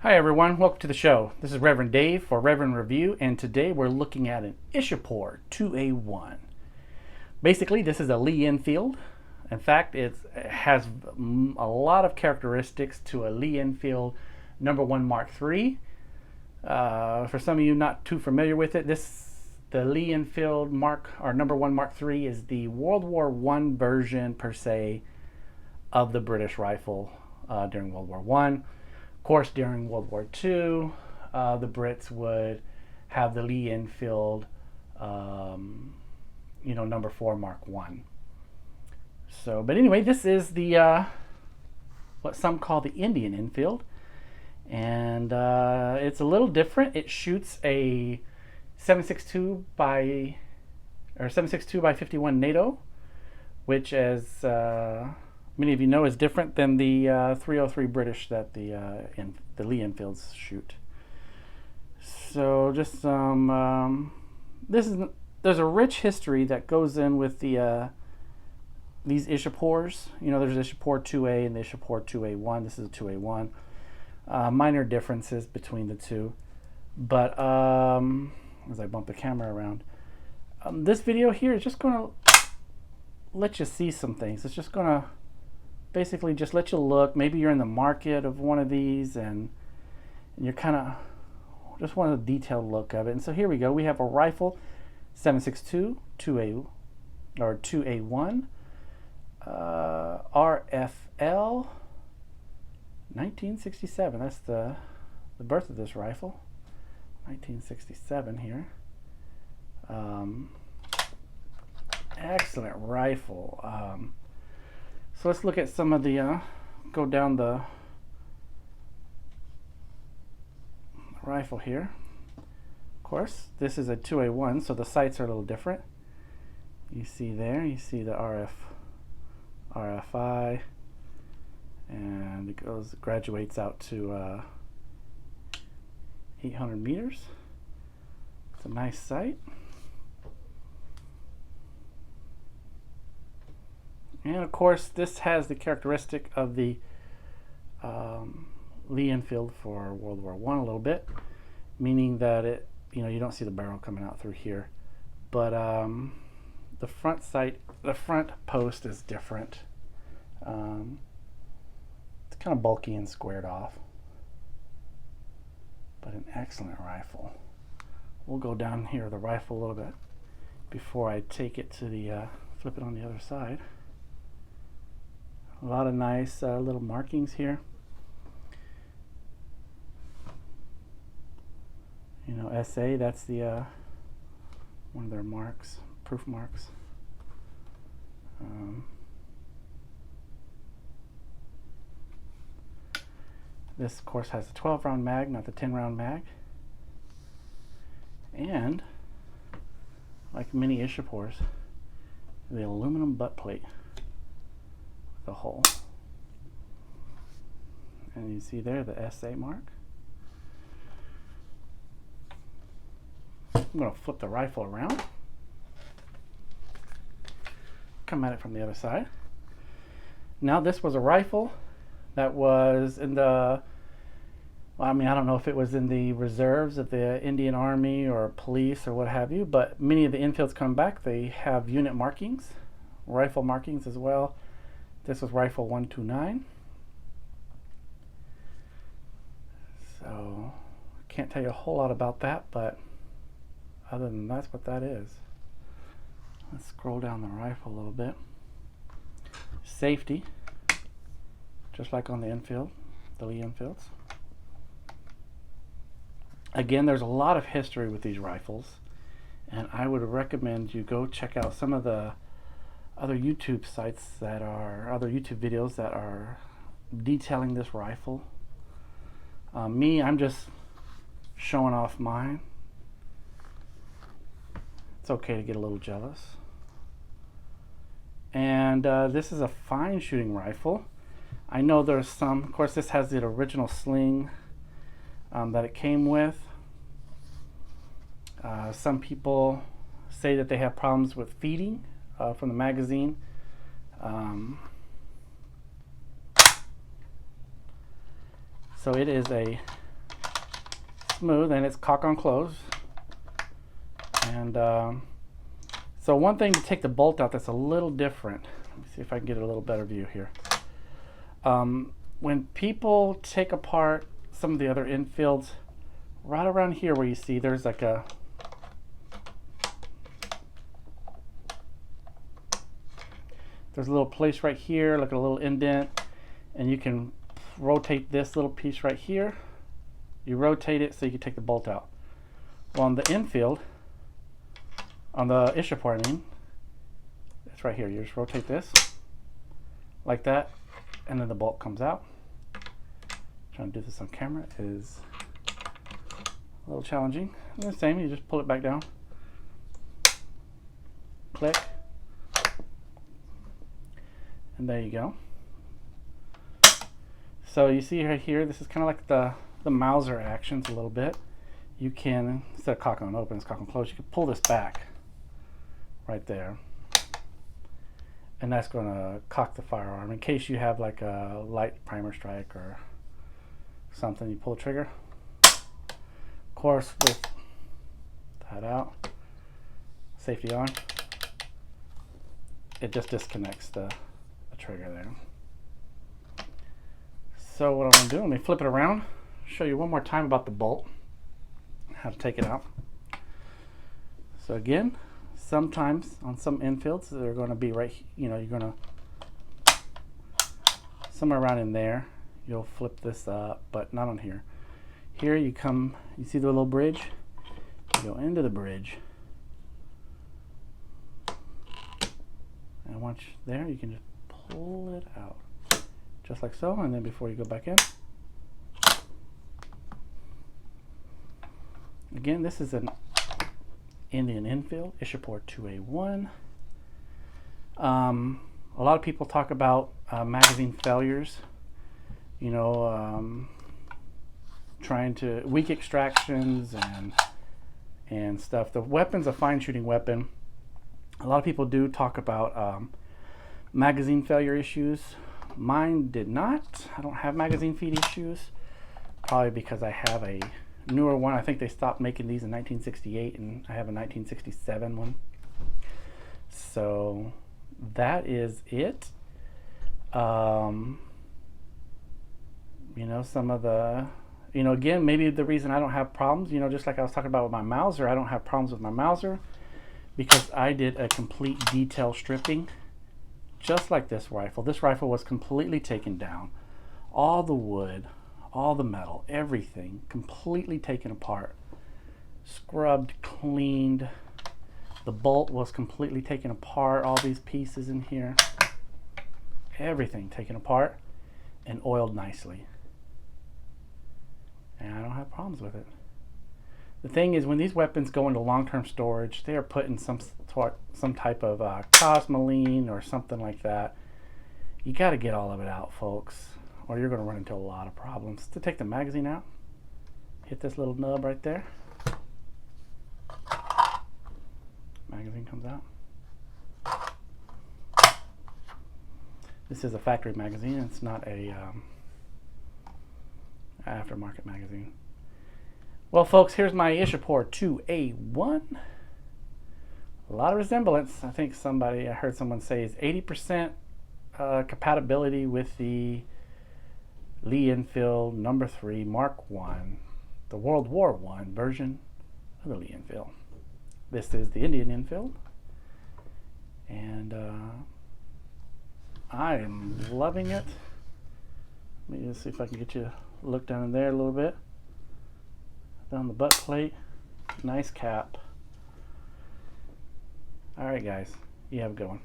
Hi everyone, welcome to the show. This is Reverend Dave for Reverend Review, and today we're looking at an Ishapore 2A1. Basically, this is a Lee-Enfield. In fact, it has a lot of characteristics to a Lee-Enfield number 1 Mark III. For some of you not too familiar with it, the Lee-Enfield number 1 Mark III is the World War I version per se of the British rifle during World War I. Of course, during World War II, the Brits would have the Lee-Enfield, number 4 Mark I. So, but anyway, this is the what some call the Indian-Enfield, and it's a little different. It shoots a 7.62 by 51 NATO, which, as many of you know, is different than the 303 British that the Lee-Enfields shoot. So just there's a rich history that goes in with these Ishapores. There's Ishapore 2A and the Ishapore 2A1. This is a 2A1. Minor differences between the two, but as I bump the camera around, this video here is just going to let you see some things. It's just going to basically just let you look. Maybe you're in the market of one of these and you're kind of just want a detailed look of it. And so here we go. We have a rifle, 7.62 2A1 RFL 1967. That's the birth of this rifle, 1967 here. Excellent rifle. So let's look at some of the, go down the rifle here. Of course, this is a 2A1, so the sights are a little different. You see there, you see the RFI, and it graduates out to 800 meters. It's a nice sight. And of course, this has the characteristic of the Lee-Enfield for World War I a little bit, meaning that you don't see the barrel coming out through here, but the front post is different. It's kind of bulky and squared off, but an excellent rifle. We'll go down here the rifle a little bit before I take it to the flip it on the other side. A lot of nice little markings here. SA, that's the one of their marks, proof marks. This, of course, has a 12-round mag, not the 10-round mag. And, like many Ishapores, the aluminum butt plate. The hole, and you see there the SA mark. I'm going to flip the rifle around, come at it from the other side. Now, this was a rifle that was in the, I don't know if it was in the reserves of the Indian Army or police or what have you, but many of the Enfields come back, they have unit markings, rifle markings as well. This was rifle 129. So, can't tell you a whole lot about that, but other than that's what that is. Let's scroll down the rifle a little bit. Safety, just like on the Enfield, the Lee-Enfields. Again, there's a lot of history with these rifles, and I would recommend you go check out some of the other YouTube videos that are detailing this rifle. I'm just showing off mine. It's okay to get a little jealous. And this is a fine shooting rifle. I know there's some, of course this has the original sling that it came with. Some people say that they have problems with feeding from the magazine. So it is a smooth, and it's cock on close. And so one thing to take the bolt out that's a little different. Let me see if I can get a little better view here. When people take apart some of the other Enfields, right around here where you see there's like there's a little place right here, like a little indent, and you can rotate this little piece right here. You rotate it so you can take the bolt out. Well, on the Enfield, on the Ishapore, I mean, it's right here. You just rotate this like that, and then the bolt comes out. Trying to do this on camera is a little challenging. And the same, you just pull it back down, click, and there you go. So you see right here, this is kind of like the Mauser actions a little bit. You can, instead of cock on open, it's cock on close, you can pull this back right there, and that's going to cock the firearm in case you have like a light primer strike or something. You pull the trigger. Of course, with that out, safety on, it just disconnects the trigger there. So what I'm going to do, let me flip it around, show you one more time about the bolt, how to take it out. So again, sometimes on some Enfields they're going to be right, you're going to somewhere around in there, you'll flip this up, but not on here. Here you come, you see the little bridge, you go into the bridge, and once there you can just pull it out just like so, and then before you go back in, again, this is an Indian-Enfield Ishapore 2A1. A lot of people talk about magazine failures, trying to weak extractions and stuff. The weapon's a fine shooting weapon. A lot of people do talk about magazine failure issues. Mine did not. I don't have magazine feed issues, probably because I have a newer one. I think they stopped making these in 1968, and I have a 1967 one. So that is it. Some of the, again, maybe the reason I don't have problems, just like I was talking about with my Mauser, I don't have problems with my Mauser because I did a complete detail stripping, just like this rifle. This rifle was completely taken down. All the wood, all the metal, everything completely taken apart, scrubbed, cleaned. The bolt was completely taken apart, all these pieces in here, everything taken apart and oiled nicely. And I don't have problems with it. The thing is, when these weapons go into long-term storage, they are put in some type of cosmoline or something like that. You got to get all of it out, folks, or you're going to run into a lot of problems. To take the magazine out, hit this little nub right there. Magazine comes out. This is a factory magazine. It's not a aftermarket magazine. Well, folks, here's my Ishapore 2A1. A lot of resemblance. I think I heard someone say is 80% compatibility with the Lee-Enfield No. 3 Mark I, the World War I version of the Lee-Enfield. This is the Indian-Enfield, and I am loving it. Let me just see if I can get you to look down in there a little bit. Down the butt plate, nice cap. All right, guys, you have a good one.